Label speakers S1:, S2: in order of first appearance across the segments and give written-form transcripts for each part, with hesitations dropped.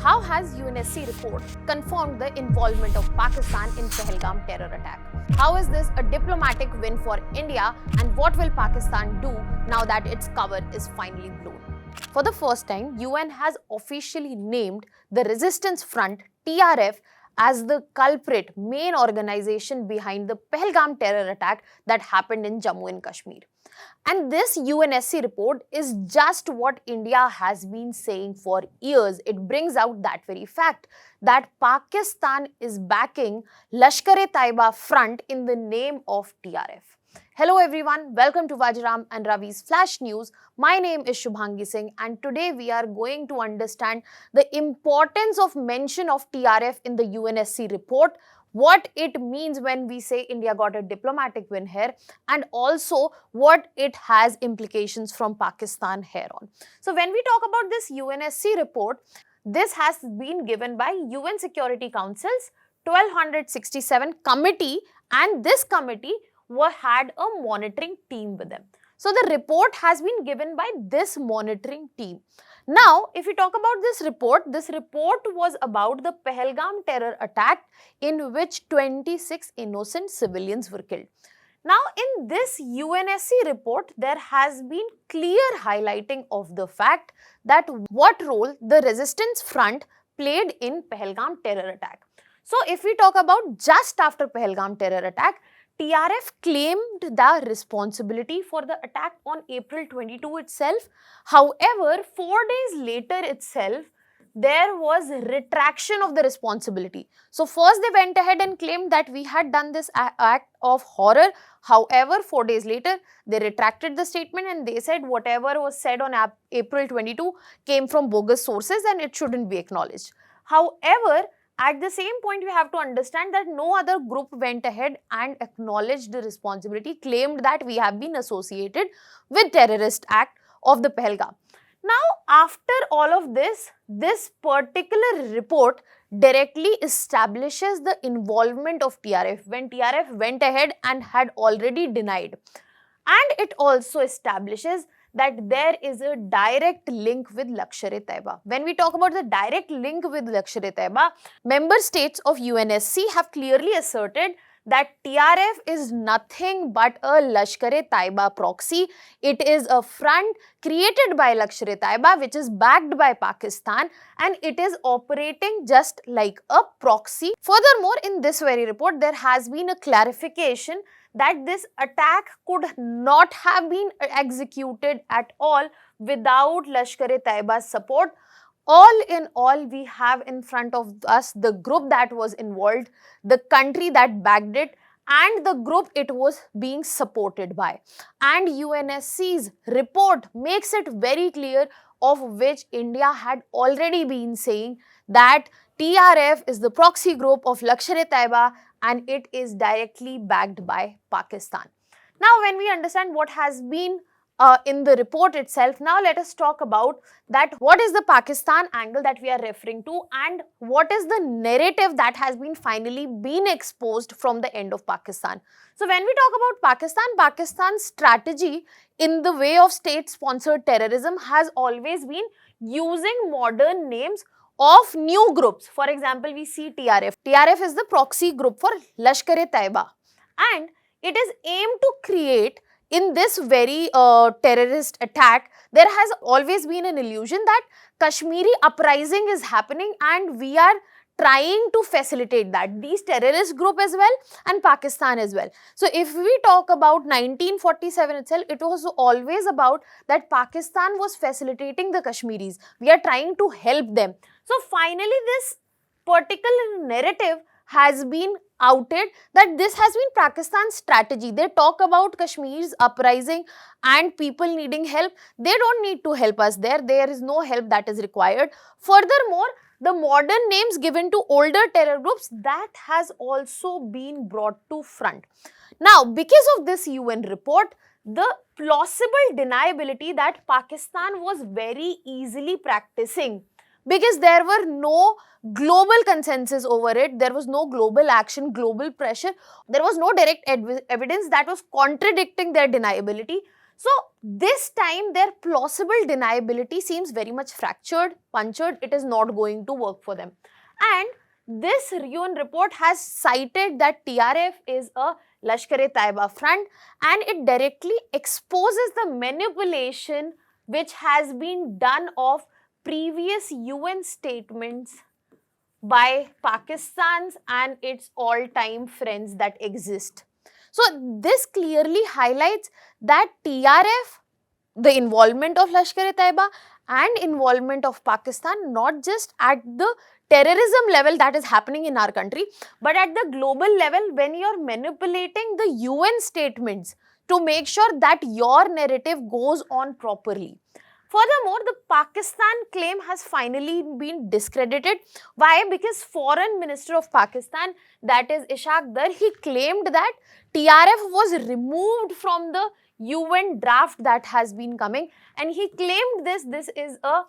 S1: How has UNSC report confirmed the involvement of Pakistan in Pahalgam terror attack? How is this a diplomatic win for India, and what will Pakistan do now that its cover is finally blown? For the first time, UN has officially named the Resistance Front TRF as the culprit main organization behind the Pahalgam terror attack that happened in Jammu and Kashmir. And this UNSC report is just what India has been saying for years. It brings out that very fact that Pakistan is backing Lashkar-e-Taiba Front in the name of TRF. Hello everyone, welcome to Vajram and Ravi's Flash News. My name is Shubhangi Singh and today we are going to understand the importance of mention of TRF in the UNSC report, what it means when we say India got a diplomatic win here, and also what it has implications from Pakistan here on. So when we talk about this UNSC report, this has been given by UN Security Council's 1267 committee, and this committee had a monitoring team with them. So the report has been given by this monitoring team. Now, if we talk about this report was about the Pahalgam terror attack in which 26 innocent civilians were killed. Now, in this UNSC report, there has been clear highlighting of the fact that what role the Resistance Front played in Pahalgam terror attack. So, if we talk about just after Pahalgam terror attack, TRF claimed the responsibility for the attack on April 22 itself. However, 4 days later itself, there was retraction of the responsibility. So first they went ahead and claimed that we had done this act of horror. However, 4 days later, they retracted the statement and they said whatever was said on April 22 came from bogus sources and it shouldn't be acknowledged. However, at the same point, we have to understand that no other group went ahead and acknowledged the responsibility, claimed that we have been associated with terrorist act of the Pahalgam. Now, after all of this, this particular report directly establishes the involvement of TRF when TRF went ahead and had already denied. And it also establishes that there is a direct link with Lashkar-e-Taiba. When we talk about the direct link with Lashkar-e-Taiba, member states of UNSC have clearly asserted that TRF is nothing but a Lashkar-e-Taiba proxy. It is a front created by Lashkar-e-Taiba which is backed by Pakistan, and it is operating just like a proxy. Furthermore, in this very report, there has been a clarification that this attack could not have been executed at all without Lashkar-e-Taiba's support. All in all, we have in front of us the group that was involved, the country that backed it, and the group it was being supported by. And UNSC's report makes it very clear of which India had already been saying that TRF is the proxy group of Lashkar-e-Taiba and it is directly backed by Pakistan. Now, when we understand what has been in the report itself, now let us talk about that what is the Pakistan angle that we are referring to and what is the narrative that has been finally been exposed from the end of Pakistan. So when we talk about Pakistan's strategy in the way of state-sponsored terrorism has always been using modern names of new groups. For example, we see TRF. TRF is the proxy group for Lashkar-e-Taiba, and it is aimed to create in this very terrorist attack. There has always been an illusion that Kashmiri uprising is happening and we are trying to facilitate that, these terrorist group as well and Pakistan as well. So if we talk about 1947 itself, it was always about that Pakistan was facilitating the Kashmiris. We are trying to help them. So finally, this particular narrative has been outed that this has been Pakistan's strategy. They talk about Kashmir's uprising and people needing help. They don't need to help us there. There is no help that is required. Furthermore, the modern names given to older terror groups, that has also been brought to front. Now, because of this UN report, the plausible deniability that Pakistan was very easily practicing, because there were no global consensus over it, there was no global action, global pressure, there was no direct evidence that was contradicting their deniability. So this time their plausible deniability seems very much fractured, punctured. It is not going to work for them. And this UN report has cited that TRF is a Lashkar-e-Taiba front, and it directly exposes the manipulation which has been done of previous UN statements by Pakistan's and its all-time friends that exist. So this clearly highlights that TRF, the involvement of Lashkar-e-Taiba and involvement of Pakistan, not just at the terrorism level that is happening in our country, but at the global level, when you're manipulating the UN statements to make sure that your narrative goes on properly. Furthermore, the Pakistan claim has finally been discredited. Why? Because Foreign Minister of Pakistan, that is Ishaq Dar, he claimed that TRF was removed from the UN draft that has been coming, and he claimed this is a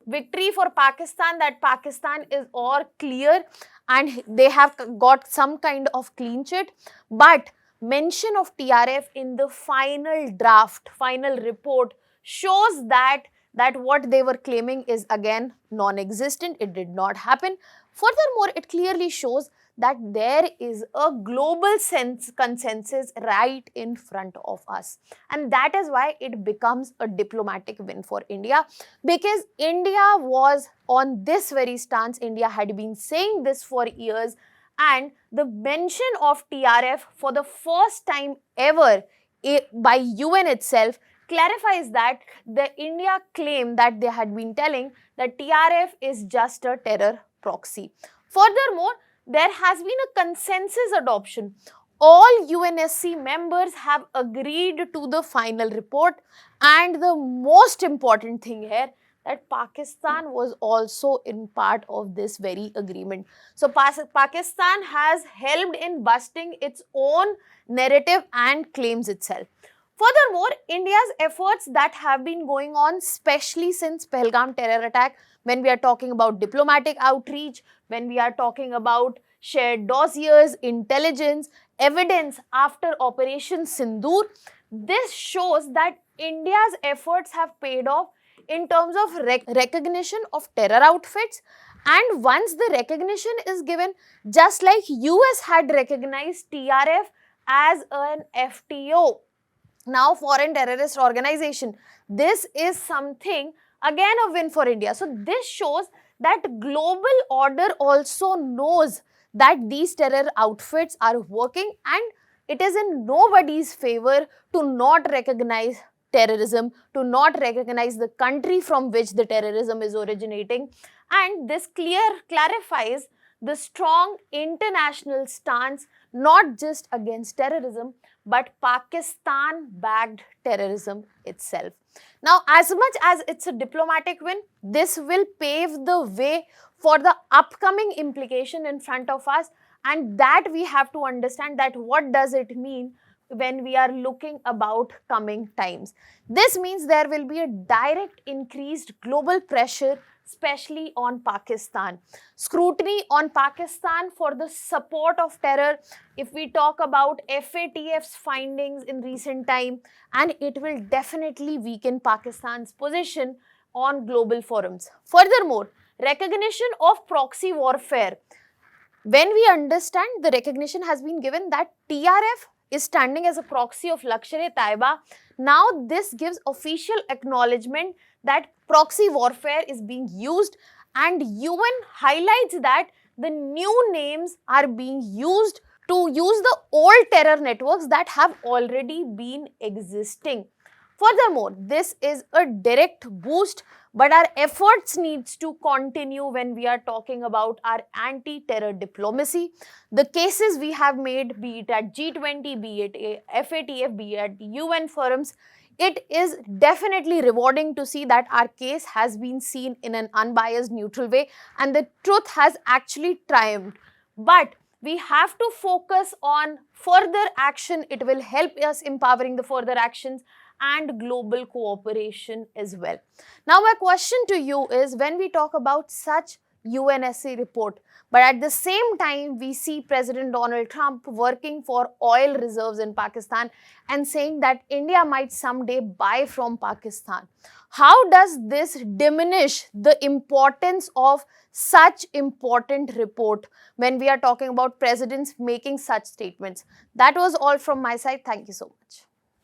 S1: victory for Pakistan, that Pakistan is all clear and they have got some kind of clean sheet. But mention of TRF in the final draft, final report shows that what they were claiming is again non-existent. It did not happen. Furthermore, it clearly shows that there is a global consensus right in front of us, and that is why it becomes a diplomatic win for India, because India was on this very stance. India had been saying this for years, and the mention of TRF for the first time ever by UN itself clarifies that the India claim that they had been telling, that TRF is just a terror proxy. Furthermore, there has been a consensus adoption. All UNSC members have agreed to the final report, and the most important thing here, that Pakistan was also in part of this very agreement. So Pakistan has helped in busting its own narrative and claims itself. Furthermore, India's efforts that have been going on, especially since Pahalgam terror attack, when we are talking about diplomatic outreach, when we are talking about shared dossiers, intelligence, evidence after Operation Sindoor, this shows that India's efforts have paid off in terms of recognition of terror outfits. And once the recognition is given, just like US had recognized TRF as an FTO, now foreign terrorist organization, this is something again a win for India. So this shows that global order also knows that these terror outfits are working, and it is in nobody's favor to not recognize terrorism, to not recognize the country from which the terrorism is originating. And this clarifies the strong international stance, not just against terrorism, but Pakistan-backed terrorism itself. Now, as much as it's a diplomatic win, this will pave the way for the upcoming implication in front of us, and that we have to understand that what does it mean when we are looking about coming times. This means there will be a direct increased global pressure, especially on Pakistan. Scrutiny on Pakistan for the support of terror, if we talk about FATF's findings in recent time, and it will definitely weaken Pakistan's position on global forums. Furthermore, recognition of proxy warfare. When we understand the recognition has been given that TRF is standing as a proxy of Lashkar-e-Taiba, now this gives official acknowledgement that proxy warfare is being used, and UN highlights that the new names are being used to use the old terror networks that have already been existing. Furthermore, this is a direct boost, but our efforts needs to continue when we are talking about our anti-terror diplomacy. The cases we have made, be it at G20, be it FATF, be it at UN forums, it is definitely rewarding to see that our case has been seen in an unbiased, neutral way, and the truth has actually triumphed. But we have to focus on further action. It will help us empowering the further actions and global cooperation as well. Now, my question to you is, when we talk about such UNSC report. But at the same time, we see President Donald Trump working for oil reserves in Pakistan and saying that India might someday buy from Pakistan. How does this diminish the importance of such important report when we are talking about presidents making such statements? That was all from my side. Thank you so much.